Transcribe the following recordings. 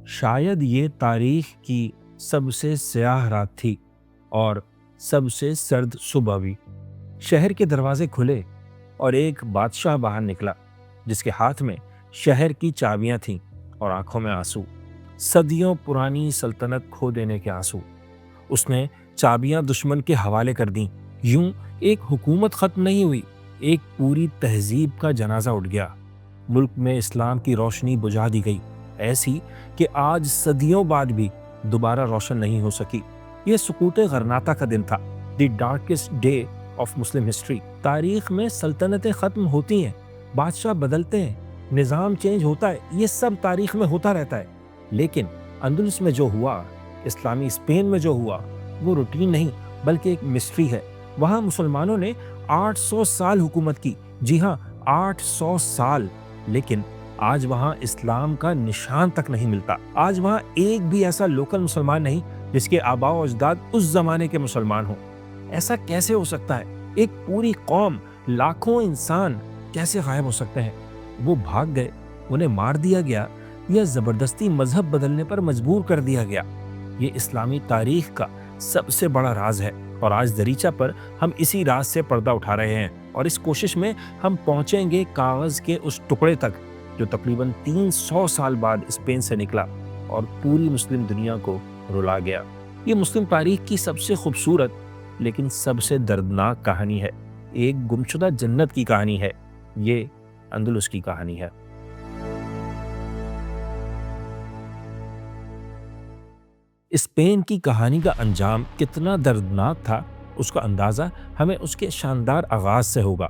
شاید یہ تاریخ کی سب سے سیاہ رات تھی اور سب سے سرد صبح بھی۔ شہر کے دروازے کھلے اور ایک بادشاہ باہر نکلا جس کے ہاتھ میں شہر کی چابیاں تھیں اور آنکھوں میں آنسو، صدیوں پرانی سلطنت کھو دینے کے آنسو۔ اس نے چابیاں دشمن کے حوالے کر دیں۔ یوں ایک حکومت ختم نہیں ہوئی، ایک پوری تہذیب کا جنازہ اٹھ گیا۔ ملک میں اسلام کی روشنی بجھا دی گئی، ایسی کہ آج صدیوں بعد بھی دوبارہ روشن نہیں ہو سکی۔ یہ سکوت غرناطہ کا دن تھا، the darkest day of Muslim history. تاریخ میں سلطنتیں ختم ہوتی ہیں، بادشاہ بدلتے ہیں، نظام چینج ہوتا ہے، یہ سب تاریخ میں ہوتا رہتا ہے، لیکن اندلس میں جو ہوا، اسلامی اسپین میں جو ہوا، وہ روٹین نہیں بلکہ ایک مسٹری ہے۔ وہاں مسلمانوں نے 800 سال حکومت کی، جی ہاں 800 سال، لیکن آج وہاں اسلام کا نشان تک نہیں ملتا۔ آج وہاں ایک بھی ایسا لوکل مسلمان نہیں جس کے آباء و اجداد اس زمانے کے مسلمان ہوں۔ ایسا کیسے ہو سکتا ہے؟ ایک پوری قوم، لاکھوں انسان کیسے غائب ہو سکتے ہیں؟ وہ بھاگ گئے، انہیں مار دیا گیا یا زبردستی مذہب بدلنے پر مجبور کر دیا گیا؟ یہ اسلامی تاریخ کا سب سے بڑا راز ہے، اور آج دریچہ پر ہم اسی راز سے پردہ اٹھا رہے ہیں، اور اس کوشش میں ہم پہنچیں گے کاغذ کے اس ٹکڑے تک جو تقریباً 300 سال بعد اسپین سے نکلا اور پوری مسلم دنیا کو رلا گیا۔ یہ مسلم تاریخ کی سب سے خوبصورت لیکن سب سے دردناک کہانی ہے، ایک گمشدہ جنت کی کہانی ہے، یہ اندلس کی کہانی ہے۔ اسپین کی کہانی کا انجام کتنا دردناک تھا، اس کا اندازہ ہمیں اس کے شاندار آغاز سے ہوگا۔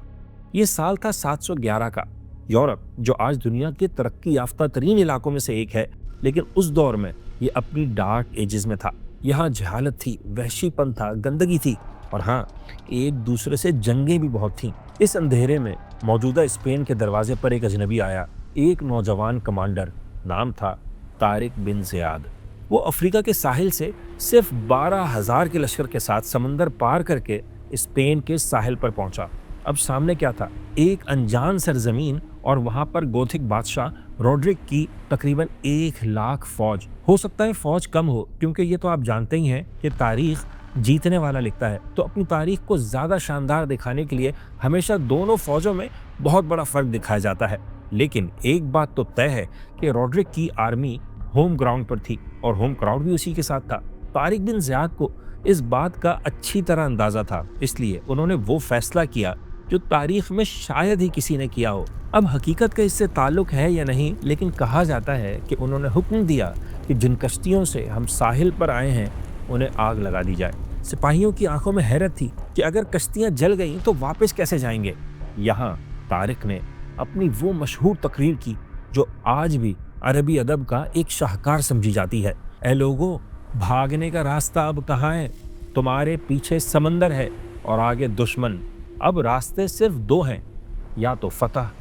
یہ سال تھا 711 کا۔ یورپ، جو آج دنیا کے ترقی یافتہ ترین علاقوں میں سے ایک ہے، لیکن اس دور میں یہ اپنی ڈارک ایجز میں تھا۔ یہاں جہالت تھی، وحشی پن تھا، گندگی تھی، اور ہاں، ایک دوسرے سے جنگیں بھی بہت تھیں۔ اس اندھیرے میں موجودہ اسپین کے دروازے پر ایک اجنبی آیا، ایک نوجوان کمانڈر، نام تھا طارق بن زیاد۔ وہ افریقہ کے ساحل سے صرف 12,000 کے لشکر کے ساتھ سمندر پار کر کے اسپین کے ساحل پر پہنچا۔ اب سامنے کیا تھا؟ ایک انجان سرزمین، اور وہاں پر گوتھک بادشاہ روڈرک کی تقریباً 1,00,000 فوج۔ ہو سکتا ہے فوج کم ہو، کیونکہ یہ تو آپ جانتے ہی ہیں کہ تاریخ جیتنے والا لکھتا ہے، تو اپنی تاریخ کو زیادہ شاندار دکھانے کے لیے ہمیشہ دونوں فوجوں میں بہت بڑا فرق دکھایا جاتا ہے۔ لیکن ایک بات تو طے ہے کہ روڈرک کی آرمی ہوم گراؤنڈ پر تھی، اور ہوم کراؤڈ بھی اسی کے ساتھ تھا۔ طارق بن زیاد کو اس بات کا اچھی طرح اندازہ تھا، اس لیے انہوں نے وہ فیصلہ کیا جو تاریخ میں شاید ہی کسی نے کیا ہو۔ اب حقیقت کا اس سے تعلق ہے یا نہیں، لیکن کہا جاتا ہے کہ انہوں نے حکم دیا کہ جن کشتیوں سے ہم ساحل پر آئے ہیں انہیں آگ لگا دی جائے۔ سپاہیوں کی آنکھوں میں حیرت تھی کہ اگر کشتیاں جل گئیں تو واپس کیسے جائیں گے۔ یہاں طارق نے اپنی وہ مشہور تقریر کی جو آج بھی عربی ادب کا ایک شاہکار سمجھی جاتی ہے۔ اے لوگو، بھاگنے کا راستہ اب کہاں ہے؟ تمہارے پیچھے سمندر ہے اور آگے دشمن۔ اب راستے صرف 2 ہیں، یا تو فتح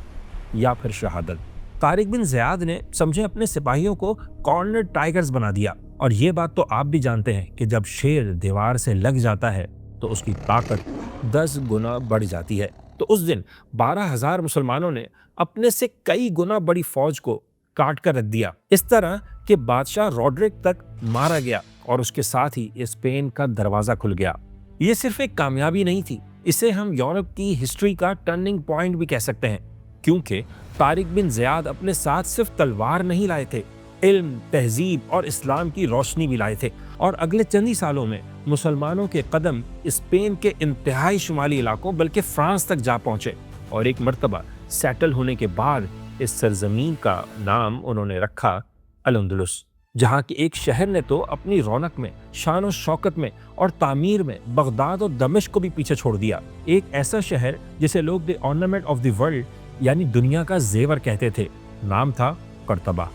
یا پھر شہادت۔ طارق بن زیاد نے سمجھے اپنے سپاہیوں کو کارنر ٹائگرز بنا دیا، اور یہ بات تو آپ بھی جانتے ہیں کہ جب شیر دیوار سے لگ جاتا ہے تو اس کی طاقت 10 گنا بڑھ جاتی ہے۔ تو اس دن 12,000 مسلمانوں نے اپنے سے کئی گنا بڑی فوج کو کاٹ کر رکھ دیا، اس طرح کہ بادشاہ روڈرک تک مارا گیا، اور اس کے ساتھ ہی اسپین کا دروازہ کھل گیا۔ یہ صرف ایک کامیابی نہیں تھی، اسے ہم یورپ کی ہسٹری کا ٹرننگ پوائنٹ بھی کہہ سکتے ہیں، کیونکہ طارق بن زیاد اپنے ساتھ صرف تلوار نہیں لائے تھے، علم، تہذیب اور اسلام کی روشنی بھی لائے تھے، اور اگلے چند ہی سالوں میں مسلمانوں کے قدم اسپین کے انتہائی شمالی علاقوں بلکہ فرانس تک جا پہنچے، اور ایک مرتبہ سیٹل ہونے کے بعد اس سرزمین کا نام انہوں نے رکھا الاندلس، جہاں کے ایک شہر نے تو اپنی رونق میں، شان و شوکت میں اور تعمیر میں بغداد اور دمشق کو بھی پیچھے چھوڑ دیا۔ ایک ایسا شہر جسے لوگ دی آرنامنٹ آف دی ورلڈ یعنی دنیا کا زیور کہتے تھے، نام تھا قرطبہ۔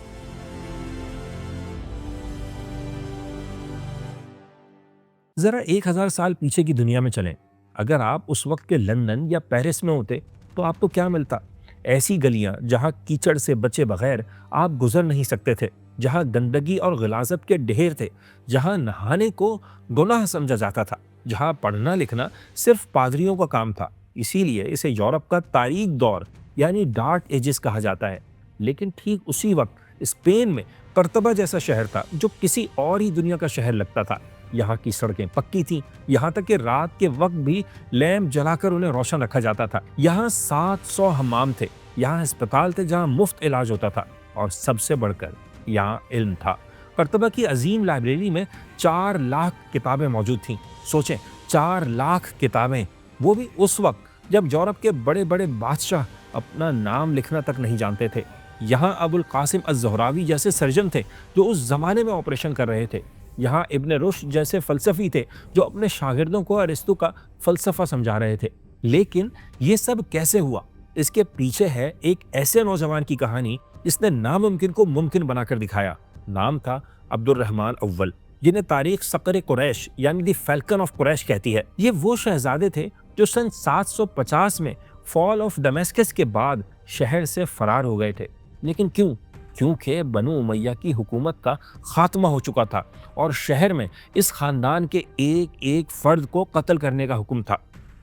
ذرا 1,000 سال پیچھے کی دنیا میں چلیں، اگر آپ اس وقت کے لندن یا پیرس میں ہوتے تو آپ کو کیا ملتا؟ ایسی گلیاں جہاں کیچڑ سے بچے بغیر آپ گزر نہیں سکتے تھے، جہاں گندگی اور غلاظت کے ڈھیر تھے، جہاں نہانے کو گناہ سمجھا جاتا تھا، جہاں پڑھنا لکھنا صرف پادریوں کا کام تھا۔ اسی لیے اسے یورپ کا تاریک دور یعنی ڈارک ایجز کہا جاتا ہے۔ لیکن ٹھیک اسی وقت اسپین میں قرطبہ جیسا شہر تھا جو کسی اور ہی دنیا کا شہر لگتا تھا۔ یہاں کی سڑکیں پکی تھیں، یہاں تک کہ رات کے وقت بھی لیمپ جلا کر انہیں روشن رکھا جاتا تھا۔ یہاں 700 حمام تھے، یہاں ہسپتال تھے جہاں مفت علاج ہوتا تھا، اور سب سے بڑھ کر یہاں علم تھا۔ قرطبہ کی عظیم لائبریری میں 4 لاکھ کتابیں موجود تھیں۔ سوچیں، 4 لاکھ کتابیں، وہ بھی اس وقت جب یورپ کے بڑے بڑے بادشاہ اپنا نام لکھنا تک نہیں جانتے تھے۔ یہاں ابو القاسم الزہراوی جیسے سرجن تھے جو اس زمانے میں آپریشن کر رہے تھے۔ یہاں ابن رشد جیسے فلسفی تھے جو اپنے شاگردوں کو ارسطو کا فلسفہ سمجھا رہے تھے۔ لیکن یہ سب کیسے ہوا؟ اس کے پیچھے ہے ایک ایسے نوجوان کی کہانی جس نے ناممکن کو ممکن بنا کر دکھایا۔ نام تھا عبد الرحمن اول، جنہیں تاریخ صقر قریش یعنی دی فیلکن آف قریش کہتی ہے۔ یہ وہ شہزادے تھے جو سن 750 میں فال آف ڈمیسکس کے بعد شہر سے فرار ہو گئے تھے۔ لیکن کیوں؟ کیونکہ بنو امیہ کی حکومت کا خاتمہ ہو چکا تھا اور شہر میں اس خاندان کے ایک ایک فرد کو قتل کرنے کا حکم تھا۔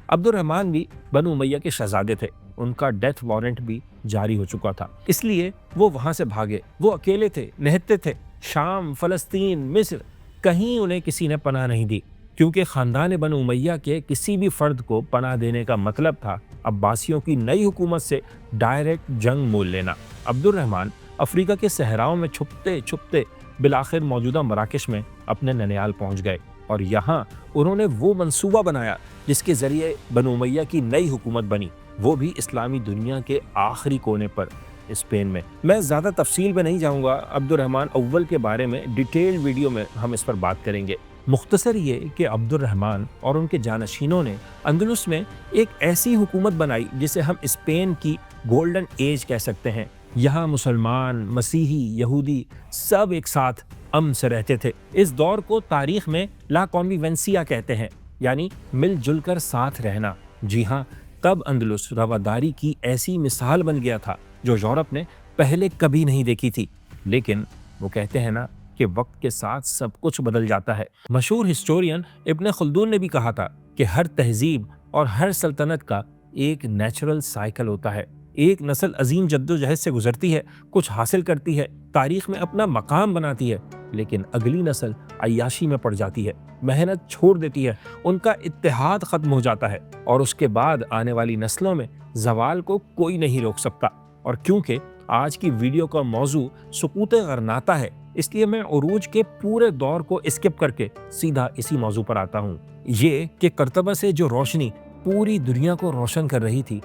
عبد الرحمن بھی بنو امیہ کے شہزادے تھے، ان کا ڈیتھ وارنٹ بھی جاری ہو چکا تھا، اس لیے وہ وہاں سے بھاگے۔ وہ اکیلے تھے، نہتے تھے، شام، فلسطین، مصر، کہیں انہیں کسی نے پناہ نہیں دی، کیونکہ خاندان بنو امیہ کے کسی بھی فرد کو پناہ دینے کا مطلب تھا عباسیوں کی نئی حکومت سے ڈائریکٹ جنگ مول لینا۔ عبد الرحمن افریقہ کے صحراؤں میں چھپتے چھپتے بالآخر موجودہ مراکش میں اپنے ننیال پہنچ گئے، اور یہاں انہوں نے وہ منصوبہ بنایا جس کے ذریعے بنو امیہ کی نئی حکومت بنی، وہ بھی اسلامی دنیا کے آخری کونے پر، اسپین میں۔ میں زیادہ تفصیل میں نہیں جاؤں گا، عبد الرحمن اول کے بارے میں ڈیٹیل ویڈیو میں ہم اس پر بات کریں گے۔ مختصر یہ کہ عبد الرحمن اور ان کے جانشینوں نے اندلس میں ایک ایسی حکومت بنائی جسے ہم اسپین کی گولڈن ایج کہہ سکتے ہیں۔ یہاں مسلمان، مسیحی، یہودی سب ایک ساتھ امن سے رہتے تھے۔ اس دور کو تاریخ میں لا کانویونسیا کہتے ہیں، یعنی مل جل کر ساتھ رہنا۔ جی ہاں، تب اندلس رواداری کی ایسی مثال بن گیا تھا جو یورپ نے پہلے کبھی نہیں دیکھی تھی۔ لیکن وہ کہتے ہیں نا کہ وقت کے ساتھ سب کچھ بدل جاتا ہے۔ مشہور ہسٹورین ابن خلدون نے بھی کہا تھا کہ ہر تہذیب اور ہر سلطنت کا ایک نیچرل سائیکل ہوتا ہے۔ ایک نسل عظیم جدوجہد سے گزرتی ہے، کچھ حاصل کرتی ہے، تاریخ میں اپنا مقام بناتی ہے، لیکن اگلی نسل عیاشی میں پڑ جاتی ہے، محنت چھوڑ دیتی ہے، ان کا اتحاد ختم ہو جاتا ہے، اور اس کے بعد آنے والی نسلوں میں زوال کو کوئی نہیں روک سکتا۔ اور کیونکہ آج کی ویڈیو کا موضوع سقوط غرناطہ ہے، اس لیے میں عروج کے پورے دور کو اسکپ کر کے سیدھا اسی موضوع پر آتا ہوں۔ یہ کہ قرطبہ سے جو روشنی پوری دنیا کو روشن کر رہی تھی،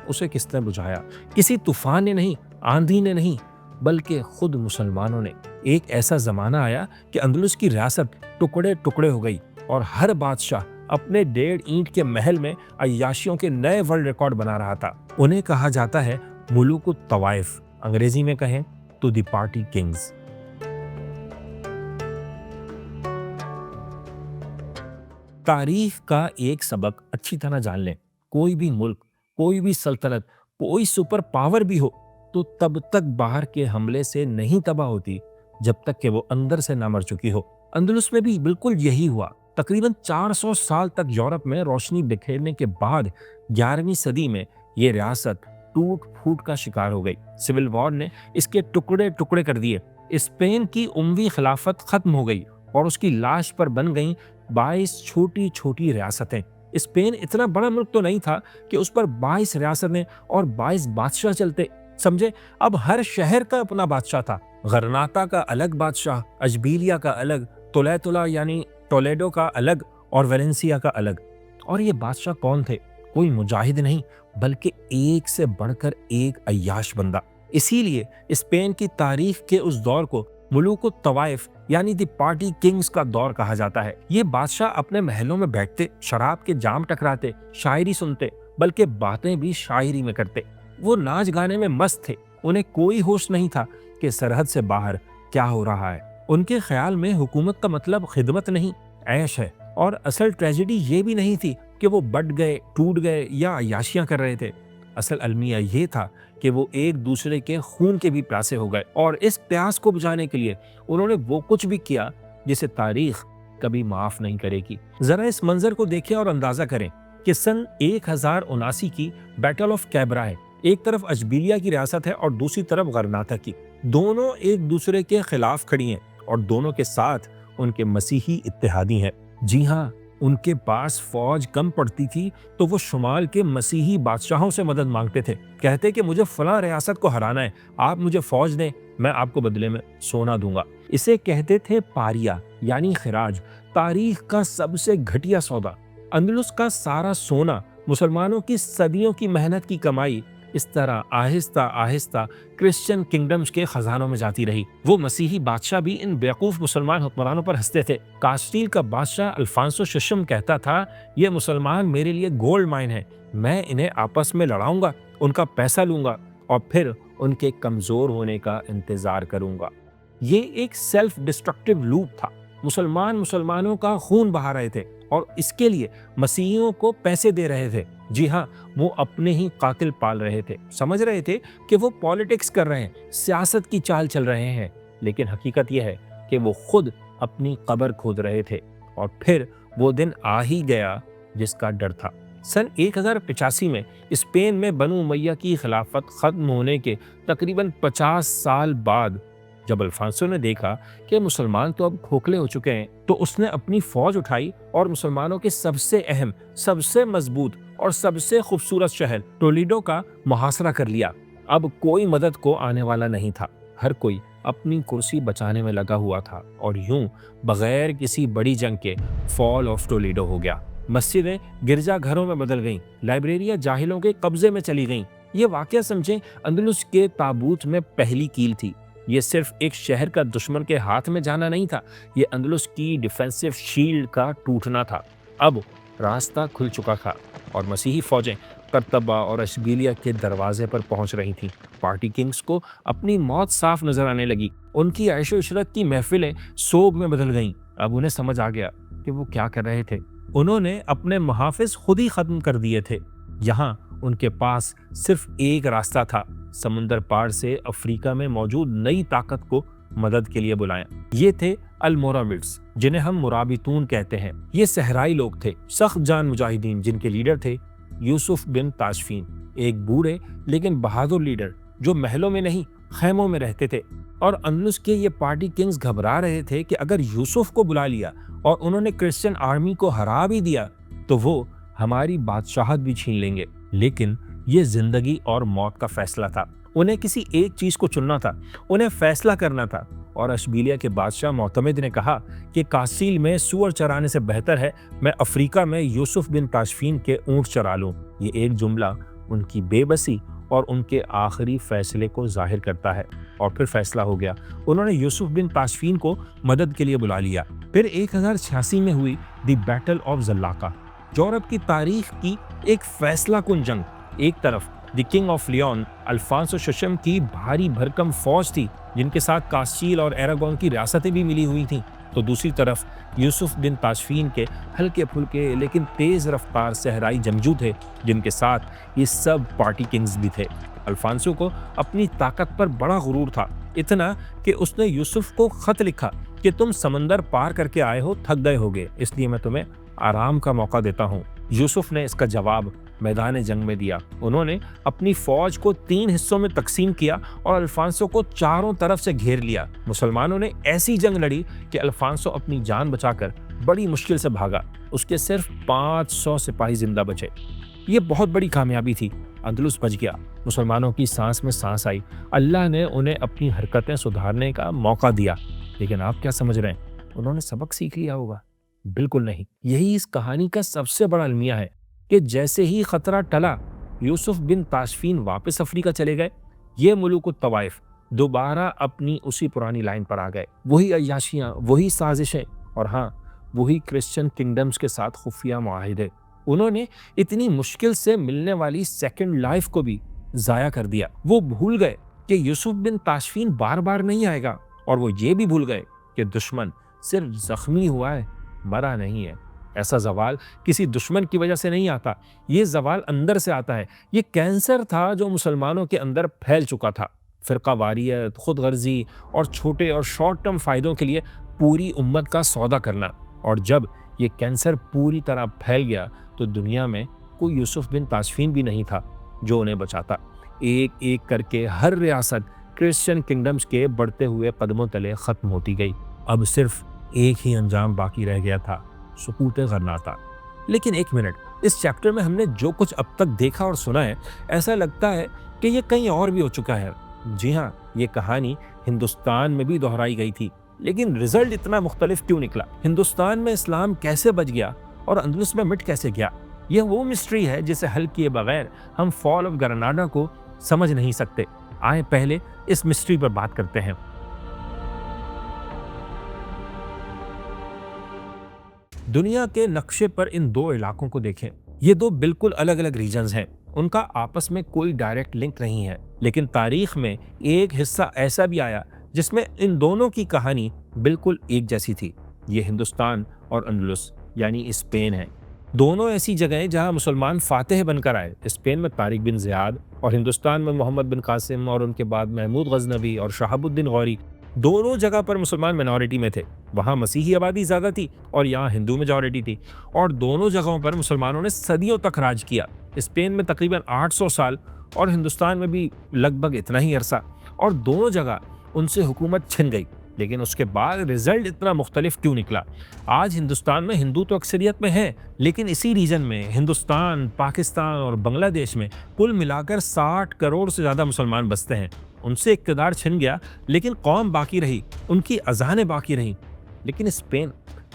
اسے کس نے بجھایا؟ کسی طوفان نے نہیں، آندھی نے نہیں، بلکہ خود مسلمانوں نے۔ ایک ایسا زمانہ آیا کہ اندلس کی ریاست ٹکڑے ٹکڑے ہو گئی، اور ہر بادشاہ اپنے 1.5 اینٹ کے محل میں عیاشیوں کے نئے ورلڈ ریکارڈ بنا رہا تھا۔ انہیں کہا جاتا ہے ملوک الطوائف، انگریزی میں کہیں تو دی پارٹی کنگز۔ تاریخ کا ایک سبق اچھی طرح جان لیں، کوئی بھی ملک، کوئی بھی سلطنت، کوئی سپر پاور بھی ہو تو تب تک باہر کے حملے سے نہیں تباہ ہوتی جب تک کہ وہ اندر سے نہ مر چکی ہو۔ اندلس میں بھی بالکل یہی ہوا۔ تقریباً 400 سال تک یورپ میں روشنی بکھیرنے کے بعد 11ویں صدی میں یہ ریاست ٹوٹ پھوٹ کا شکار ہو گئی۔ سول وار نے اس کے ٹکڑے ٹکڑے کر دیے۔ اسپین کی اموی خلافت ختم ہو گئی اور اس کی لاش پر بن گئیں 22 چھوٹی چھوٹی ریاستیں۔ اسپین اتنا بڑا ملک تو نہیں تھا کہ اس پر 22 ریاستیں اور 22 بادشاہ چلتے، سمجھے؟ اب ہر شہر کا اپنا بادشاہ تھا۔ غرناطہ کا الگ بادشاہ، اشبیلیا کا الگ، تولیتولا یعنی ٹولیڈو کا الگ، اور ویلنسیا کا الگ۔ اور یہ بادشاہ کون تھے؟ کوئی مجاہد نہیں، بلکہ ایک سے بڑھ کر ایک عیاش بندہ۔ اسی لیے اسپین کی تاریخ کے اس دور کو ملوک الطوائف یعنی دی پارٹی کنگز کا دور کہا جاتا ہے۔ یہ بادشاہ اپنے محلوں میں بیٹھتے، شراب کے جام ٹکراتے، شاعری سنتے، بلکہ باتیں بھی شاعری میں کرتے۔ وہ ناچ گانے میں مست تھے، انہیں کوئی ہوش نہیں تھا کہ سرحد سے باہر کیا ہو رہا ہے۔ ان کے خیال میں حکومت کا مطلب خدمت نہیں، عیش ہے، اور اصل ٹریجڈی یہ بھی نہیں تھی کہ وہ بٹ گئے، ٹوٹ گئے یا عیاشیاں کر رہے تھے۔ اصل المیہ یہ تھا کہ وہ ایک دوسرے کے خون کے بھی پیاسے ہو گئے، اور اس پیاس کو بجھانے کے لیے انہوں نے وہ کچھ بھی کیا جسے تاریخ کبھی معاف نہیں کرے گی۔ ذرا اس منظر کو دیکھیں اور اندازہ کریں کہ سن 1079 کی بیٹل آف کیبرا ہے۔ ایک طرف اشبیلیا کی ریاست ہے اور دوسری طرف غرناطہ کی۔ دونوں ایک دوسرے کے خلاف کھڑی ہیں اور دونوں کے ساتھ ان کے مسیحی اتحادی ہیں۔ جی ہاں، ان کے پاس فوج کم پڑتی تھی تو وہ شمال کے مسیحی بادشاہوں سے مدد مانگتے تھے، کہتے کہ مجھے فلاں ریاست کو ہرانا ہے، آپ مجھے فوج دیں، میں آپ کو بدلے میں سونا دوں گا۔ اسے کہتے تھے پاریا یعنی خراج، تاریخ کا سب سے گھٹیا سودا۔ اندلس کا سارا سونا، مسلمانوں کی صدیوں کی محنت کی کمائی، اس طرح آہستہ آہستہ کرسچن کنگڈمز کے خزانوں میں جاتی رہی۔ وہ مسیحی بادشاہ بھی ان بیوقوف مسلمان حکمرانوں پر ہنستے تھے۔ کاسٹیل کا بادشاہ الفانسو ششم کہتا تھا، یہ مسلمان میرے لیے گولڈ مائن ہے، میں انہیں آپس میں لڑاؤں گا، ان کا پیسہ لوں گا اور پھر ان کے کمزور ہونے کا انتظار کروں گا۔ یہ ایک سیلف ڈسٹرکٹیو لوپ تھا۔ مسلمانوں کا خون بہا رہے تھے اور اس کے لیے مسیحیوں کو پیسے دے رہے تھے۔ جی ہاں، وہ اپنے ہی قاتل پال رہے تھے، سمجھ رہے تھے کہ وہ پالیٹکس کر رہے ہیں، سیاست کی چال چل رہے ہیں، لیکن حقیقت یہ ہے کہ وہ خود اپنی قبر کھود رہے تھے۔ اور پھر وہ دن آ ہی گیا جس کا ڈر تھا۔ سن 1085 میں اسپین میں بنو امیہ کی خلافت ختم ہونے کے تقریباً 50 سال بعد جب الفانسو نے دیکھا کہ مسلمان تو اب کھوکھلے ہو چکے ہیں، تو اس نے اپنی فوج اٹھائی اور مسلمانوں کے سب سے اہم، سب سے مضبوط اور سب سے خوبصورت شہر ٹولیڈو کا محاصرہ کر لیا۔ اب کوئی مدد کو آنے والا نہیں تھا، ہر کوئی اپنی کرسی بچانے میں لگا ہوا تھا، اور یوں بغیر کسی بڑی جنگ کے فال آف ٹولیڈو ہو گیا۔ مسجدیں گرجا گھروں میں بدل گئیں، لائبریریاں جاہلوں کے قبضے میں چلی گئیں۔ یہ واقعہ سمجھیں اندلس کے تابوت میں پہلی کیل تھی۔ یہ صرف ایک شہر کا دشمن کے ہاتھ میں جانا نہیں تھا، یہ اندلس کی ڈیفینسو شیلڈ کا ٹوٹنا تھا۔ اب راستہ کھل چکا تھا اور مسیحی فوجیں قرطبہ اور اشبیلیہ کے دروازے پر پہنچ رہی تھیں۔ پارٹی کنگز کو اپنی موت صاف نظر آنے لگی، ان کی عیش و عشرت کی محفلیں سوگ میں بدل گئیں۔ اب انہیں سمجھ آ گیا کہ وہ کیا کر رہے تھے۔ انہوں نے اپنے محافظ خود ہی ختم کر دیے تھے۔ یہاں ان کے پاس صرف ایک راستہ تھا، سمندر پار سے افریقہ میں موجود نئی طاقت کو مدد کے لیے بلایا۔ یہ تھے المورابٹس، جنہیں ہم مرابطون کہتے ہیں۔ یہ صحرائی لوگ تھے، سخت جان مجاہدین، جن کے لیڈر تھے یوسف بن تاشفین، ایک بوڑھے لیکن بہادر لیڈر جو محلوں میں نہیں خیموں میں رہتے تھے۔ اور اندلس کے یہ پارٹی کنگز گھبرا رہے تھے کہ اگر یوسف کو بلا لیا اور انہوں نے کرسچن آرمی کو ہرا بھی دیا تو وہ ہماری بادشاہت بھی چھین لیں گے۔ لیکن یہ زندگی اور موت کا فیصلہ تھا، انہیں کسی ایک چیز کو چننا تھا، انہیں فیصلہ کرنا تھا۔ اور اشبیلیہ کے بادشاہ معتمد نے کہا کہ کاسیل میں سور چرانے سے بہتر ہے میں افریقہ میں یوسف بن تاشفین کے اونٹ چرا لوں۔ یہ ایک جملہ ان کی بے بسی اور ان کے آخری فیصلے کو ظاہر کرتا ہے۔ اور پھر فیصلہ ہو گیا، انہوں نے یوسف بن تاشفین کو مدد کے لیے بلا لیا۔ پھر 1086 میں ہوئی دی بیٹل آف زلاقہ، یورپ کی تاریخ کی ایک فیصلہ کن جنگ۔ ایک طرف the king of Leone Alphonso ششم کی بھاری بھرکم فوج تھی، جن کے ساتھ کاسٹیل اور ایراگون کی ریاستیں بھی ملی ہوئی تھیں، تو دوسری طرف یوسف بن تاشفین کے ہلکے پھلکے لیکن تیز رفتار صحرائی جنگجو تھے، جن کے ساتھ یہ سب پارٹی کنگز بھی تھے۔ الفانسو کو اپنی طاقت پر بڑا غرور تھا، اتنا کہ اس نے یوسف کو خط لکھا کہ تم سمندر پار کر کے آئے ہو، تھک گئے ہوگے، اس لیے میں تمہیں آرام کا موقع دیتا ہوں۔ یوسف نے اس کا جواب میدان جنگ میں دیا۔ انہوں نے اپنی فوج کو 3 حصوں میں تقسیم کیا اور الفانسو کو چاروں طرف سے گھیر لیا۔ مسلمانوں نے ایسی جنگ لڑی کہ الفانسو اپنی جان بچا کر بڑی مشکل سے بھاگا، اس کے صرف 500 سپاہی زندہ بچے۔ یہ بہت بڑی کامیابی تھی، اندلس بچ گیا، مسلمانوں کی سانس میں سانس آئی، اللہ نے انہیں اپنی حرکتیں سدھارنے کا موقع دیا۔ لیکن آپ کیا سمجھ رہے ہیں، انہوں نے سبق سیکھ لیا ہوگا؟ بالکل نہیں۔ یہی اس کہانی کا سب سے بڑا المیہ ہے کہ جیسے ہی خطرہ ٹلا، یوسف بن تاشفین واپس افریقہ چلے گئے۔ یہ ملوک الطوائف دوبارہ اپنی اسی پرانی لائن پر آ گئے، وہی عیاشیاں، وہی سازشیں، اور ہاں، وہی کرسچن کنگڈمز کے ساتھ خفیہ معاہدے۔ انہوں نے اتنی مشکل سے ملنے والی سیکنڈ لائف کو بھی ضائع کر دیا۔ وہ بھول گئے کہ یوسف بن تاشفین بار بار نہیں آئے گا، اور وہ یہ بھی بھول گئے کہ دشمن صرف زخمی ہوا ہے، مرا نہیں ہے۔ ایسا زوال کسی دشمن کی وجہ سے نہیں آتا، یہ زوال اندر سے آتا ہے۔ یہ کینسر تھا جو مسلمانوں کے اندر پھیل چکا تھا، فرقہ واریت، خود غرضی اور چھوٹے اور شارٹ ٹرم فائدوں کے لیے پوری امت کا سودا کرنا۔ اور جب یہ کینسر پوری طرح پھیل گیا تو دنیا میں کوئی یوسف بن تاشفین بھی نہیں تھا جو انہیں بچاتا۔ ایک ایک کر کے ہر ریاست کرسچن کنگڈمز کے بڑھتے ہوئے قدموں تلے ختم ہوتی گئی۔ اب صرف ایک ہی انجام باقی رہ گیا تھا، سقوط غرناطہ۔ لیکن ایک منٹ، اس چیپٹر میں ہم نے جو کچھ اب تک دیکھا اور سنا ہے، ایسا لگتا ہے کہ یہ کہیں اور بھی ہو چکا ہے۔ جی ہاں، یہ کہانی ہندوستان میں بھی دہرائی گئی تھی، لیکن رزلٹ اتنا مختلف کیوں نکلا؟ ہندوستان میں اسلام کیسے بچ گیا اور اندلس میں مٹ کیسے گیا؟ یہ وہ مسٹری ہے جسے حل کیے بغیر ہم فال آف گرناڈا کو سمجھ نہیں سکتے۔ آئیں پہلے اس مسٹری پر بات کرتے ہیں۔ دنیا کے نقشے پر ان دو علاقوں کو دیکھیں۔ یہ دو بالکل الگ الگ ریجنز ہیں، ان کا آپس میں کوئی ڈائریکٹ لنک نہیں ہے، لیکن تاریخ میں ایک حصہ ایسا بھی آیا جس میں ان دونوں کی کہانی بالکل ایک جیسی تھی۔ یہ ہندوستان اور اندلس یعنی اسپین ہے۔ دونوں ایسی جگہیں جہاں مسلمان فاتح بن کر آئے۔ اسپین میں طارق بن زیاد اور ہندوستان میں محمد بن قاسم اور ان کے بعد محمود غزنوی اور شہاب الدین غوری، دونوں جگہ پر مسلمان مینورٹی میں تھے۔ وہاں مسیحی آبادی زیادہ تھی اور یہاں ہندو میجورٹی تھی، اور دونوں جگہوں پر مسلمانوں نے صدیوں تک راج کیا۔ اسپین میں تقریباً 800 سال اور ہندوستان میں بھی لگ بھگ اتنا ہی عرصہ، اور دونوں جگہ ان سے حکومت چھن گئی۔ لیکن اس کے بعد رزلٹ اتنا مختلف کیوں نکلا؟ آج ہندوستان میں ہندو تو اکثریت میں ہیں، لیکن اسی ریجن میں ہندوستان، پاکستان اور بنگلہ دیش میں کل ملا کر 60 کروڑ سے زیادہ مسلمان بستے ہیں۔ ان سے اقتدار چھن گیا، لیکن قوم باقی رہی، ان کی اذانیں باقی رہیں۔ لیکن اسپین،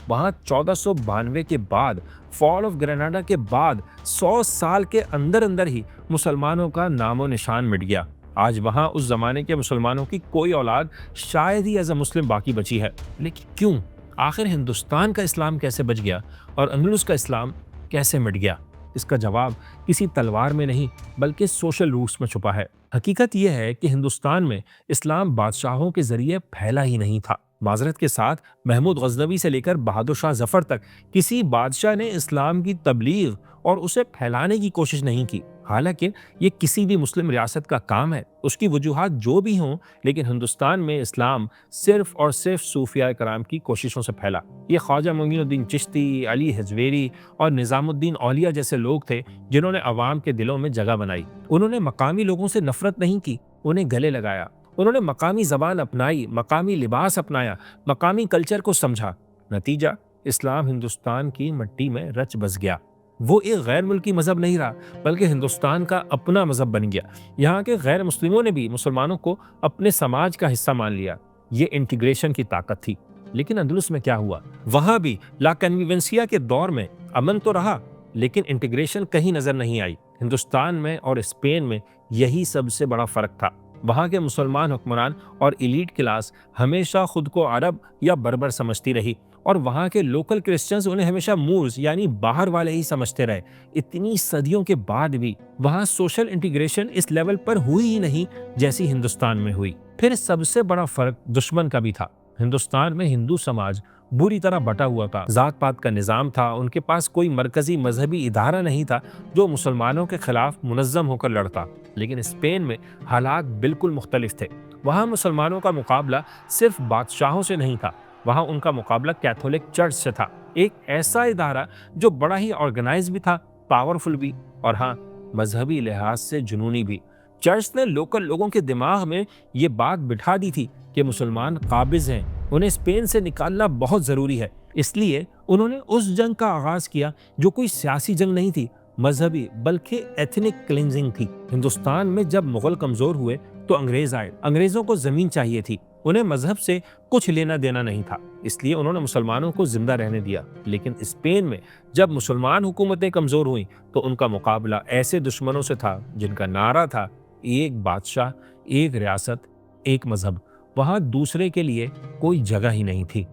وہاں 1492 کے بعد، فال آف گرناڈا کے بعد 100 سال کے اندر اندر ہی مسلمانوں کا نام و نشان مٹ گیا۔ آج وہاں اس زمانے کے مسلمانوں کی کوئی اولاد شاید ہی ایز اے مسلم باقی بچی ہے۔ لیکن کیوں؟ آخر ہندوستان کا اسلام کیسے بچ گیا اور اندلس کا اسلام کیسے مٹ گیا؟ اس کا جواب کسی تلوار میں نہیں بلکہ سوشل روٹس میں چھپا ہے۔ حقیقت یہ ہے کہ ہندوستان میں اسلام بادشاہوں کے ذریعے پھیلا ہی نہیں تھا۔ معذرت کے ساتھ، محمود غزنوی سے لے کر بہادر شاہ ظفر تک کسی بادشاہ نے اسلام کی تبلیغ اور اسے پھیلانے کی کوشش نہیں کی۔ حالانکہ یہ کسی بھی مسلم ریاست کا کام ہے، اس کی وجوہات جو بھی ہوں، لیکن ہندوستان میں اسلام صرف اور صرف صوفیاء کرام کی کوششوں سے پھیلا۔ یہ خواجہ معین الدین چشتی، علی حجویری اور نظام الدین اولیاء جیسے لوگ تھے جنہوں نے عوام کے دلوں میں جگہ بنائی۔ انہوں نے مقامی لوگوں سے نفرت نہیں کی، انہیں گلے لگایا۔ انہوں نے مقامی زبان اپنائی، مقامی لباس اپنایا، مقامی کلچر کو سمجھا۔ نتیجہ، اسلام ہندوستان کی مٹی میں رچ بس گیا۔ وہ ایک غیر ملکی مذہب نہیں رہا بلکہ ہندوستان کا اپنا مذہب بن گیا۔ یہاں کے غیر مسلموں نے بھی مسلمانوں کو اپنے سماج کا حصہ مان لیا۔ یہ انٹیگریشن کی طاقت تھی۔ لیکن اندلس میں کیا ہوا؟ وہاں بھی لا کنوینسیا کے دور میں امن تو رہا، لیکن انٹیگریشن کہیں نظر نہیں آئی۔ ہندوستان میں اور اسپین میں یہی سب سے بڑا فرق تھا۔ وہاں کے مسلمان حکمران اور ایلیٹ کلاس ہمیشہ خود کو عرب یا بربر سمجھتی رہی، اور وہاں کے لوکل کرسچنز انہیں ہمیشہ مورز یعنی باہر والے ہی سمجھتے رہے۔ اتنی صدیوں کے بعد بھی وہاں سوشل انٹیگریشن اس لیول پر ہوئی ہی نہیں جیسی ہندوستان میں ہوئی۔ پھر سب سے بڑا فرق دشمن کا بھی تھا۔ ہندوستان میں ہندو سماج بری طرح بٹا ہوا تھا، ذات پات کا نظام تھا، ان کے پاس کوئی مرکزی مذہبی ادارہ نہیں تھا جو مسلمانوں کے خلاف منظم ہو کر لڑتا۔ لیکن اسپین میں حالات بالکل مختلف تھے۔ وہاں مسلمانوں کا مقابلہ صرف بادشاہوں سے نہیں تھا، وہاں ان کا مقابلہ کیتھولک چرچ سے تھا، ایک ایسا ادارہ جو بڑا ہی آرگنائز بھی تھا، پاورفل بھی، اور ہاں، مذہبی لحاظ سے جنونی بھی۔ چرچ نے لوکل لوگوں کے دماغ میں یہ بات بٹھا دی تھی کہ مسلمان قابض ہیں، انہیں اسپین سے نکالنا بہت ضروری ہے۔ اس لیے انہوں نے اس جنگ کا آغاز کیا جو کوئی سیاسی جنگ نہیں تھی، مذہبی بلکہ ایتھنک کلینزنگ تھی۔ ہندوستان میں جب مغل کمزور ہوئے تو انگریز آئے۔ انگریزوں کو زمین چاہیے تھی، انہیں مذہب سے کچھ لینا دینا نہیں تھا، اس لیے انہوں نے مسلمانوں کو زندہ رہنے دیا۔ لیکن اسپین میں جب مسلمان حکومتیں کمزور ہوئیں تو ان کا مقابلہ ایسے دشمنوں سے تھا جن کا نعرہ تھا ایک بادشاہ، ایک ریاست، ایک مذہب۔ وہاں دوسرے کے لیے کوئی جگہ ہی نہیں تھی۔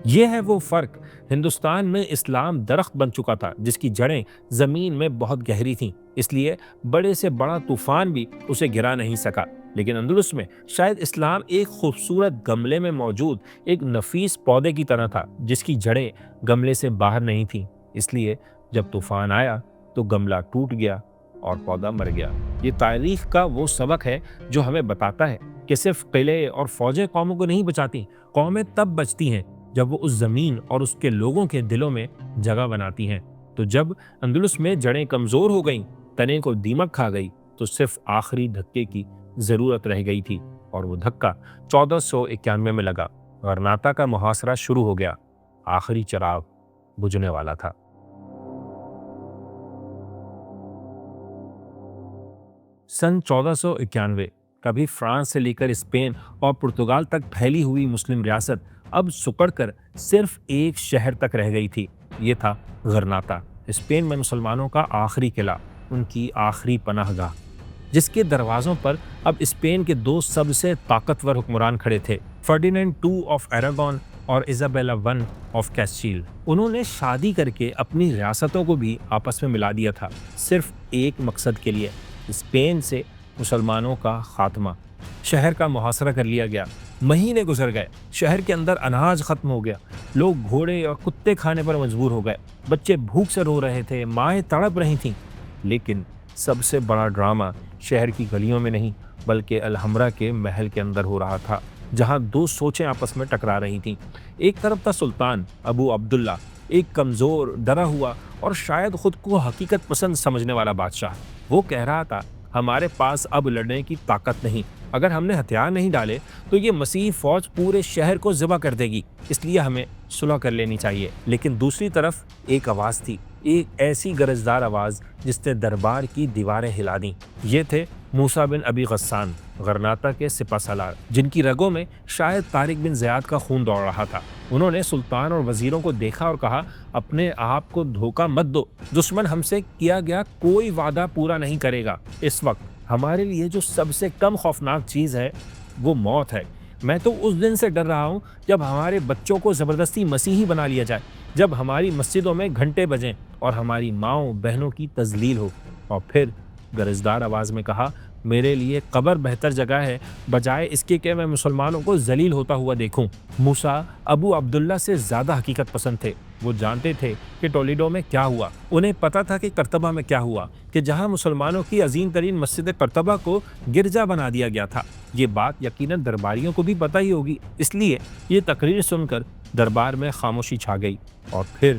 یہ ہے وہ فرق۔ ہندوستان میں اسلام درخت بن چکا تھا جس کی جڑیں زمین میں بہت گہری تھیں، اس لیے بڑے سے بڑا طوفان بھی اسے گرا نہیں سکا۔ لیکن اندلس میں شاید اسلام ایک خوبصورت گملے میں موجود ایک نفیس پودے کی طرح تھا جس کی جڑیں گملے سے باہر نہیں تھیں، اس لیے جب طوفان آیا تو گملہ ٹوٹ گیا اور پودا مر گیا۔ یہ تاریخ کا وہ سبق ہے جو ہمیں بتاتا ہے کہ صرف قلعے اور فوجیں قوموں کو نہیں بچاتی، قومیں تب بچتی ہیں جب وہ اس زمین اور اس کے لوگوں کے دلوں میں جگہ بناتی ہیں۔ تو جب اندلس میں جڑیں کمزور ہو گئیں، تنے کو دیمک کھا گئی، تو صرف آخری دھکے کی ضرورت رہ گئی تھی، اور وہ دھکا 1491 میں لگا۔ غرناطہ کا محاصرہ شروع ہو گیا، آخری چراغ بجھنے والا تھا۔ سن 1491 کبھی فرانس سے لے کر اسپین اور پرتگال تک پھیلی ہوئی مسلم ریاست اب سکڑ کر صرف ایک شہر تک رہ گئی تھی، یہ تھا غرناطہ، اسپین میں مسلمانوں کا آخری قلعہ، ان کی آخری پناہ گاہ، جس کے دروازوں پر اب اسپین کے دو سب سے طاقتور حکمران کھڑے تھے، فرڈینینڈ II آف ایراگون اور ایزابیلا I آف کیسٹیل۔ انہوں نے شادی کر کے اپنی ریاستوں کو بھی آپس میں ملا دیا تھا، صرف ایک مقصد کے لیے، اسپین سے مسلمانوں کا خاتمہ۔ شہر کا محاصرہ کر لیا گیا، مہینے گزر گئے، شہر کے اندر اناج ختم ہو گیا، لوگ گھوڑے اور کتے کھانے پر مجبور ہو گئے، بچے بھوک سے رو رہے تھے، مائیں تڑپ رہی تھیں۔ لیکن سب سے بڑا ڈرامہ شہر کی گلیوں میں نہیں بلکہ الحمرا کے محل کے اندر ہو رہا تھا، جہاں دو سوچیں آپس میں ٹکرا رہی تھیں۔ ایک طرف تھا سلطان ابو عبداللہ، ایک کمزور، ڈرا ہوا اور شاید خود کو حقیقت پسند سمجھنے والا بادشاہ۔ وہ کہہ رہا تھا، ہمارے پاس اب لڑنے کی طاقت نہیں، اگر ہم نے ہتھیار نہیں ڈالے تو یہ مسیح فوج پورے شہر کو ذبح کر دے گی، اس لیے ہمیں صلح کر لینی چاہیے۔ لیکن دوسری طرف ایک آواز تھی، ایک ایسی گرجدار آواز جس نے دربار کی دیواریں ہلا دیں۔ یہ تھے موسیٰ بن ابی غسان، غرناطہ کے سپہ سالار، جن کی رگوں میں شاید طارق بن زیاد کا خون دوڑ رہا تھا۔ انہوں نے سلطان اور وزیروں کو دیکھا اور کہا، اپنے آپ کو دھوکہ مت دو، دشمن ہم سے کیا گیا کوئی وعدہ پورا نہیں کرے گا۔ اس وقت ہمارے لیے جو سب سے کم خوفناک چیز ہے وہ موت ہے۔ میں تو اس دن سے ڈر رہا ہوں جب ہمارے بچوں کو زبردستی مسیحی بنا لیا جائے، جب ہماری مسجدوں میں گھنٹے بجیں اور ہماری ماؤں بہنوں کی تذلیل ہو۔ اور پھر گرجدار آواز میں کہا، میرے لیے قبر بہتر جگہ ہے بجائے اس کے کہ میں مسلمانوں کو ذلیل ہوتا ہوا دیکھوں۔ موسیٰ ابو عبداللہ سے زیادہ حقیقت پسند تھے، وہ جانتے تھے کہ ٹولیڈو میں کیا ہوا، انہیں پتا تھا کہ قرطبہ میں کیا ہوا، کہ جہاں مسلمانوں کی عظیم ترین مسجد قرطبہ کو گرجا بنا دیا گیا تھا۔ یہ بات یقیناً درباریوں کو بھی پتہ ہی ہوگی، اس لیے یہ تقریر سن کر دربار میں خاموشی چھا گئی، اور پھر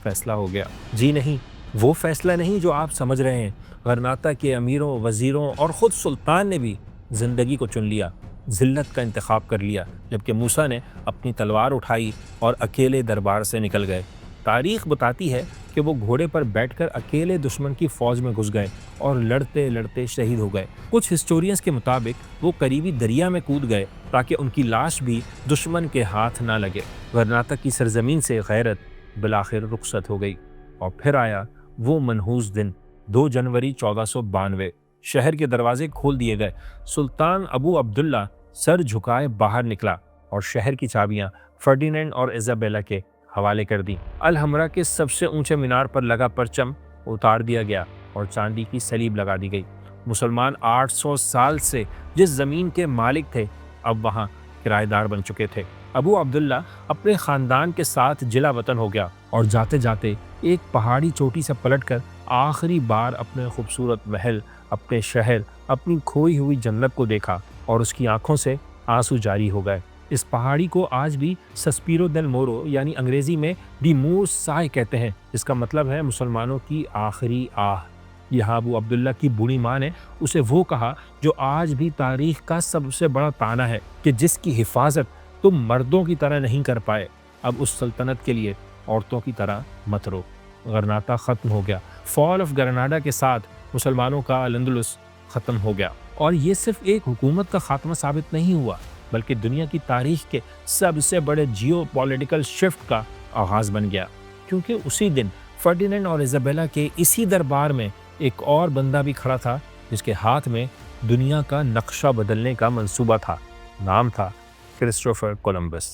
فیصلہ ہو گیا۔ جی نہیں، وہ فیصلہ نہیں جو آپ سمجھ رہے ہیں۔ غرناطہ کے امیروں، وزیروں اور خود سلطان نے بھی زندگی کو چن لیا، ذلت کا انتخاب کر لیا، جبکہ موسیٰ نے اپنی تلوار اٹھائی اور اکیلے دربار سے نکل گئے۔ تاریخ بتاتی ہے کہ وہ گھوڑے پر بیٹھ کر اکیلے دشمن کی فوج میں گھس گئے اور لڑتے لڑتے شہید ہو گئے۔ کچھ ہسٹورینز کے مطابق وہ قریبی دریا میں کود گئے تاکہ ان کی لاش بھی دشمن کے ہاتھ نہ لگے۔ غرناطہ کی سرزمین سے غیرت بالآخر رخصت ہو گئی، اور پھر آیا وہ منحوس دن، 2 جنوری 1492۔ شہر کے دروازے کھول دیے گئے، سلطان ابو عبداللہ سر جھکائے باہر نکلا اور شہر کی چابیاں فرڈینینڈ اور ایزابیلا کے حوالے کر دی۔ الحمرا کے سب سے اونچے مینار پر لگا پرچم اتار دیا گیا اور چاندی کی صلیب لگا دی گئی۔ مسلمان 800 سال سے جس زمین کے مالک تھے اب وہاں کرایہ دار بن چکے تھے۔ ابو عبداللہ اپنے خاندان کے ساتھ جلا وطن ہو گیا اور جاتے جاتے ایک پہاڑی چوٹی سے پلٹ کر آخری بار اپنے خوبصورت محل، اپنے شہر، اپنی کھوئی ہوئی جنت کو دیکھا اور اس کی آنکھوں سے آنسو جاری ہو گئے۔ اس پہاڑی کو آج بھی سسپیرو دل مورو یعنی انگریزی میں دی مورس سائے کہتے ہیں، جس کا مطلب ہے مسلمانوں کی آخری آہ۔ یہاں ابو عبداللہ کی بوڑھی ماں نے اسے وہ کہا جو آج بھی تاریخ کا سب سے بڑا طعنہ ہے کہ جس کی حفاظت تم مردوں کی طرح نہیں کر پائے، اب اس سلطنت کے لیے عورتوں کی طرح مت رو۔ غرناطہ ختم ہو گیا، فال آف گرناڈا کے ساتھ مسلمانوں کا الاندلس ختم ہو گیا، اور یہ صرف ایک حکومت کا خاتمہ ثابت نہیں ہوا بلکہ دنیا کی تاریخ کے سب سے بڑے جیو پولیٹیکل شفٹ کا آغاز بن گیا، کیونکہ اسی دن فرڈینینڈ اور ایزابیلا کے اسی دربار میں ایک اور بندہ بھی کھڑا تھا جس کے ہاتھ میں دنیا کا نقشہ بدلنے کا منصوبہ تھا۔ نام تھا کرسٹوفر کولمبس۔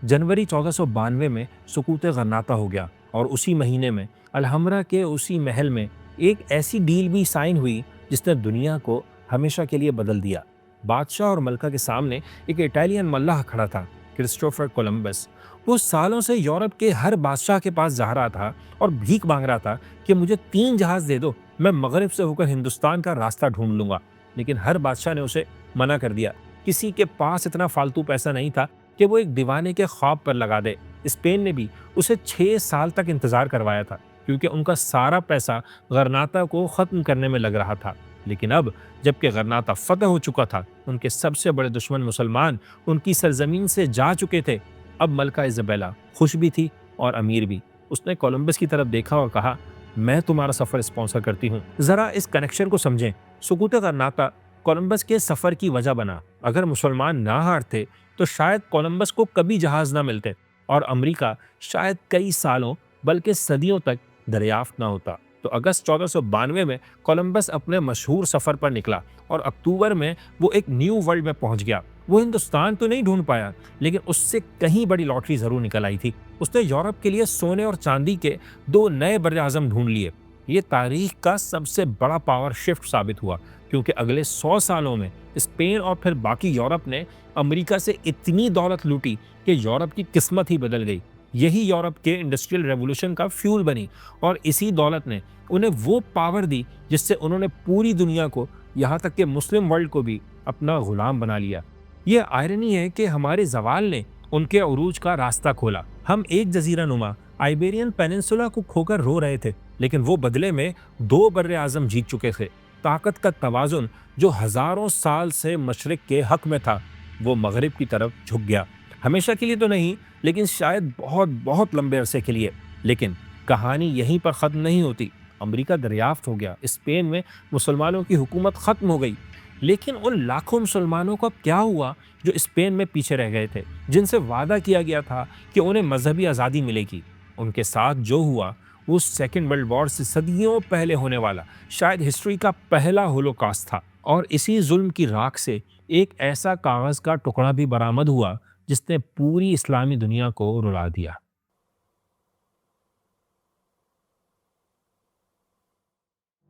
جنوری 1492 میں سقوط غرناطہ ہو گیا، اور اسی مہینے میں الحمرا کے اسی محل میں ایک ایسی ڈیل بھی سائن ہوئی جس نے دنیا کو ہمیشہ کے لیے بدل دیا۔ بادشاہ اور ملکہ کے سامنے ایک اٹالین ملاح کھڑا تھا، کرسٹوفر کولمبس۔ وہ سالوں سے یورپ کے ہر بادشاہ کے پاس جا رہا تھا اور بھیک مانگ رہا تھا کہ مجھے 3 جہاز دے دو، میں مغرب سے ہو کر ہندوستان کا راستہ ڈھونڈ لوں گا، لیکن ہر بادشاہ نے اسے منع کر دیا۔ کسی کے پاس اتنا فالتو پیسہ نہیں تھا کہ وہ ایک دیوانے کے خواب پر لگا دے۔ اسپین نے بھی اسے 6 سال تک انتظار کروایا تھا، کیونکہ ان کا سارا پیسہ غرناطہ کو ختم کرنے میں لگ رہا تھا۔ لیکن اب جب کہ غرناطہ فتح ہو چکا تھا، ان کے سب سے بڑے دشمن مسلمان ان کی سرزمین سے جا چکے تھے، اب ملکہ ایزابیلا خوش بھی تھی اور امیر بھی۔ اس نے کولمبس کی طرف دیکھا اور کہا، میں تمہارا سفر اسپانسر کرتی ہوں۔ ذرا اس کنیکشن کو سمجھیں۔ سقوط غرناطہ کولمبس کے سفر کی وجہ بنا۔ اگر مسلمان نہ ہارتے تو شاید کولمبس کو کبھی جہاز نہ ملتے اور امریکہ شاید کئی سالوں بلکہ صدیوں تک دریافت نہ ہوتا۔ تو اگست 1492 میں کولمبس اپنے مشہور سفر پر نکلا اور اکتوبر میں وہ ایک نیو ورلڈ میں پہنچ گیا۔ وہ ہندوستان تو نہیں ڈھونڈ پایا، لیکن اس سے کہیں بڑی لاٹری ضرور نکل آئی تھی۔ اس نے یورپ کے لیے سونے اور چاندی کے 2 نئے بر اعظم ڈھونڈ لیے۔ یہ تاریخ کا سب سے بڑا پاور شفٹ ثابت ہوا، کیونکہ اگلے 100 سالوں میں اسپین اور پھر باقی یورپ نے امریکہ سے اتنی دولت لوٹی کہ یورپ کی قسمت ہی بدل گئی۔ یہی یورپ کے انڈسٹریل ریولوشن کا فیول بنی اور اسی دولت نے انہیں وہ پاور دی جس سے انہوں نے پوری دنیا کو، یہاں تک کہ مسلم ورلڈ کو بھی، اپنا غلام بنا لیا۔ یہ آئرنی ہے کہ ہمارے زوال نے ان کے عروج کا راستہ کھولا۔ ہم ایک جزیرہ نما آئیبیرین پیننسولا کو کھو کر رو رہے تھے، لیکن وہ بدلے میں 2 بر اعظم جیت چکے تھے۔ طاقت کا توازن جو ہزاروں سال سے مشرق کے حق میں تھا، وہ مغرب کی طرف جھک گیا۔ ہمیشہ کے لیے تو نہیں، لیکن شاید بہت بہت لمبے عرصے کے لیے۔ لیکن کہانی یہیں پر ختم نہیں ہوتی۔ امریکہ دریافت ہو گیا، اسپین میں مسلمانوں کی حکومت ختم ہو گئی، لیکن ان لاکھوں مسلمانوں کا کیا ہوا جو اسپین میں پیچھے رہ گئے تھے، جن سے وعدہ کیا گیا تھا کہ انہیں مذہبی آزادی ملے گی؟ ان کے ساتھ جو ہوا وہ سیکنڈ ورلڈ وار سے صدیوں پہلے ہونے والا شاید ہسٹری کا پہلا ہولوکاسٹ تھا۔ اور اسی ظلم کی راکھ سے ایک ایسا کاغذ کا ٹکڑا بھی برآمد ہوا جس نے پوری اسلامی دنیا کو رلا دیا۔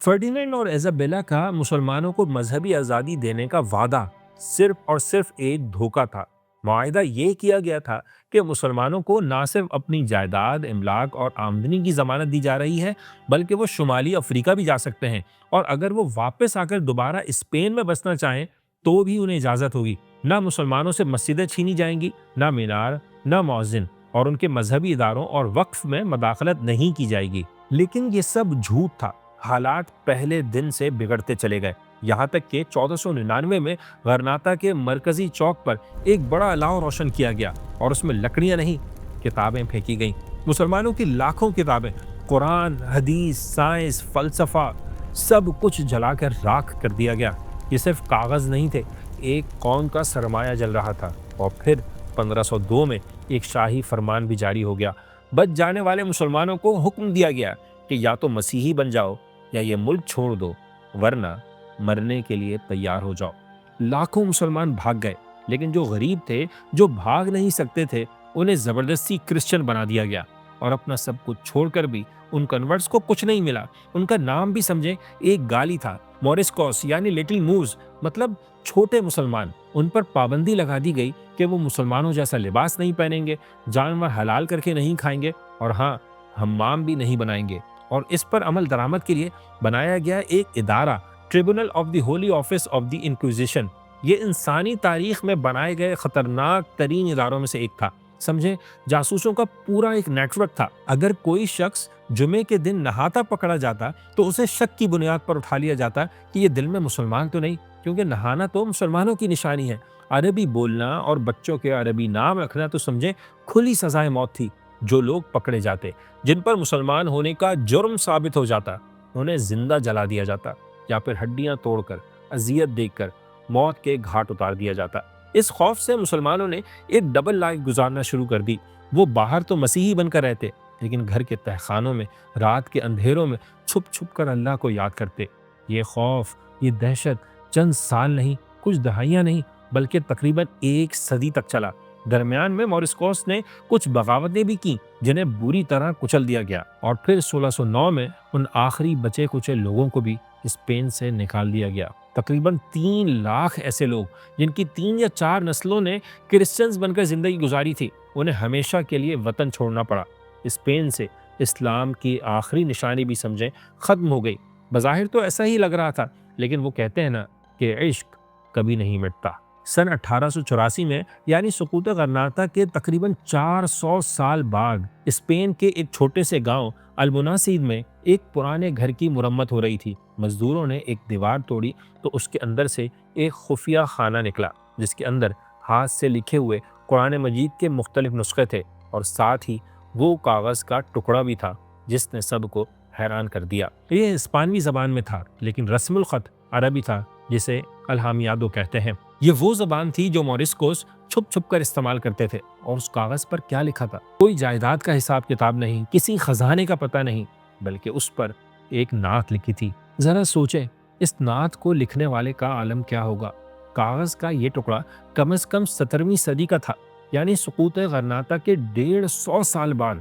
فرڈینینڈ اور ایزابیلا کا مسلمانوں کو مذہبی آزادی دینے کا وعدہ صرف اور صرف ایک دھوکہ تھا۔ معاہدہ یہ کیا گیا تھا کہ مسلمانوں کو نہ صرف اپنی جائیداد، املاک اور آمدنی کی ضمانت دی جا رہی ہے، بلکہ وہ شمالی افریقہ بھی جا سکتے ہیں، اور اگر وہ واپس آ کر دوبارہ اسپین میں بسنا چاہیں تو بھی انہیں اجازت ہوگی۔ نہ مسلمانوں سے مسجدیں چھینی جائیں گی، نہ مینار، نہ مؤذن، اور ان کے مذہبی اداروں اور وقف میں مداخلت نہیں کی جائے گی۔ لیکن یہ سب جھوٹ تھا۔ حالات پہلے دن سے بگڑتے چلے گئے، یہاں تک کہ 1499 میں غرناطہ کے مرکزی چوک پر ایک بڑا الاؤ روشن کیا گیا اور اس میں لکڑیاں نہیں، کتابیں پھینکی گئیں۔ مسلمانوں کی لاکھوں کتابیں، قرآن، حدیث، سائنس، فلسفہ، سب کچھ جلا کر راکھ کر دیا گیا۔ یہ صرف کاغذ نہیں تھے، ایک قوم کا سرمایہ جل رہا تھا۔ اور پھر 1502 میں ایک شاہی فرمان بھی جاری ہو گیا۔ بچ جانے والے مسلمانوں کو حکم دیا گیا کہ یا تو مسیحی بن جاؤ یا یہ ملک چھوڑ دو، ورنہ مرنے کے لیے تیار ہو جاؤ۔ لاکھوں مسلمان بھاگ گئے، لیکن جو غریب تھے، جو بھاگ نہیں سکتے تھے، انہیں زبردستی کرسچن بنا دیا گیا۔ اور اپنا سب کچھ چھوڑ کر بھی ان کنورٹس کو کچھ نہیں ملا۔ ان کا نام بھی سمجھیں ایک گالی تھا، موریسکوس، یعنی لٹل موز، مطلب چھوٹے مسلمان۔ ان پر پابندی لگا دی گئی کہ وہ مسلمانوں جیسا لباس نہیں پہنیں گے، جانور حلال کر کے نہیں کھائیں گے، اور ہاں، حمام بھی نہیں بنائیں گے۔ اور اس پر عمل درآمد کے لیے بنایا گیا ایک ادارہ، tribunal of the holy office of the inquisition. یہ انسانی تاریخ میں بنائے گئے خطرناک ترین اداروں میں سے ایک تھا۔ سمجھیں، جاسوسوں کا پورا ایک نیٹ ورک تھا۔ اگر کوئی شخص جمعے کے دن نہاتا پکڑا جاتا تو اسے شک کی بنیاد پر اٹھا لیا جاتا کہ یہ دل میں مسلمان تو نہیں، کیونکہ نہانا تو مسلمانوں کی نشانی ہے۔ عربی بولنا اور بچوں کے عربی نام رکھنا تو سمجھیں کھلی سزائے موت تھی۔ جو لوگ پکڑے جاتے، جن پر مسلمان ہونے کا جرم ثابت ہو جاتا، انہیں زندہ جلا دیا جاتا یا پھر ہڈیاں توڑ کر، اذیت دے کر موت کے گھاٹ اتار دیا جاتا۔ اس خوف سے مسلمانوں نے ایک ڈبل لائف گزارنا شروع کر دی۔ وہ باہر تو مسیحی بن کر رہتے، لیکن گھر کے تہخانوں میں رات کے اندھیروں میں چھپ چھپ کر اللہ کو یاد کرتے۔ یہ خوف، یہ دہشت چند سال نہیں، کچھ دہائیاں نہیں، بلکہ تقریباً 1 صدی تک چلا۔ درمیان میں موریسکوس نے کچھ بغاوتیں بھی کی جنہیں بری طرح کچل دیا گیا، اور پھر 1609 میں ان آخری بچے کچے لوگوں کو بھی اسپین سے نکال دیا گیا۔ تقریباً 3 لاکھ ایسے لوگ جن کی 3 یا 4 نسلوں نے کرسچنز بن کر زندگی گزاری تھی، انہیں ہمیشہ کے لیے وطن چھوڑنا پڑا۔ اسپین سے اسلام کی آخری نشانی بھی سمجھیں ختم ہو گئی۔ بظاہر تو ایسا ہی لگ رہا تھا، لیکن وہ کہتے ہیں نا کہ عشق کبھی نہیں مٹتا۔ سن 1884 میں یعنی سقوط غرناطہ کے تقریباً 400 سال بعد اسپین کے ایک چھوٹے سے گاؤں المناسید میں ایک پرانے گھر کی مرمت ہو رہی تھی۔ مزدوروں نے ایک دیوار توڑی تو اس کے اندر سے ایک خفیہ خانہ نکلا جس کے اندر ہاتھ سے لکھے ہوئے قرآن مجید کے مختلف نسخے تھے اور ساتھ ہی وہ کاغذ کا ٹکڑا بھی تھا جس نے سب کو حیران کر دیا۔ یہ اسپانوی زبان میں تھا لیکن رسم الخط عربی تھا جسے الحامیادو کہتے ہیں۔ یہ وہ زبان تھی جو موریسکوس چھپ چھپ کر استعمال کرتے تھے۔ اور اس کاغذ پر کیا لکھا تھا؟ کوئی جائیداد کا حساب کتاب نہیں، کسی خزانے کا پتہ نہیں، بلکہ اس پر ایک نعت لکھی تھی۔ ذرا سوچیں اس نعت کو لکھنے والے کا عالم کیا ہوگا۔ کاغذ کا یہ ٹکڑا کم از کم 17ویں صدی کا تھا، یعنی سقوط غرناطہ کے 150 سال بعد۔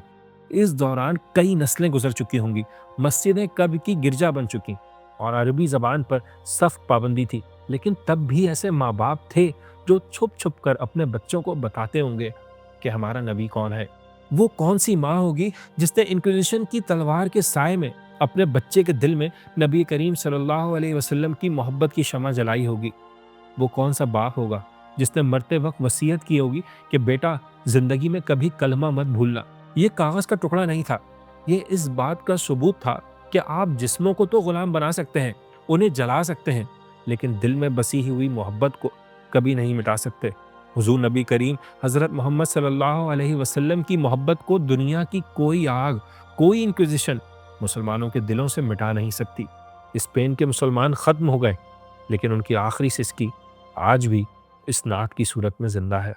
اس دوران کئی نسلیں گزر چکی ہوں گی، مسجدیں کب کی گرجا بن چکی اور عربی زبان پر سخت پابندی تھی، لیکن تب بھی ایسے ماں باپ تھے جو چھپ چھپ کر اپنے بچوں کو بتاتے ہوں گے کہ ہمارا نبی کون ہے۔ وہ کون سی ماں ہوگی جس نے انکویزیشن کی تلوار کے سائے میں اپنے بچے کے دل میں نبی کریم صلی اللہ علیہ وسلم کی محبت کی شمع جلائی ہوگی؟ وہ کون سا باپ ہوگا جس نے مرتے وقت وصیت کی ہوگی کہ بیٹا زندگی میں کبھی کلمہ مت بھولنا؟ یہ کاغذ کا ٹکڑا نہیں تھا، یہ اس بات کا ثبوت تھا کہ آپ جسموں کو تو غلام بنا سکتے ہیں، انہیں جلا سکتے ہیں، لیکن دل میں بسی ہوئی محبت کو کبھی نہیں مٹا سکتے۔ حضور نبی کریم حضرت محمد صلی اللہ علیہ وسلم کی محبت کو دنیا کی کوئی آگ، کوئی انکویزیشن مسلمانوں کے دلوں سے مٹا نہیں سکتی۔ اسپین کے مسلمان ختم ہو گئے لیکن ان کی آخری سسکی آج بھی اس نعت کی صورت میں زندہ ہے۔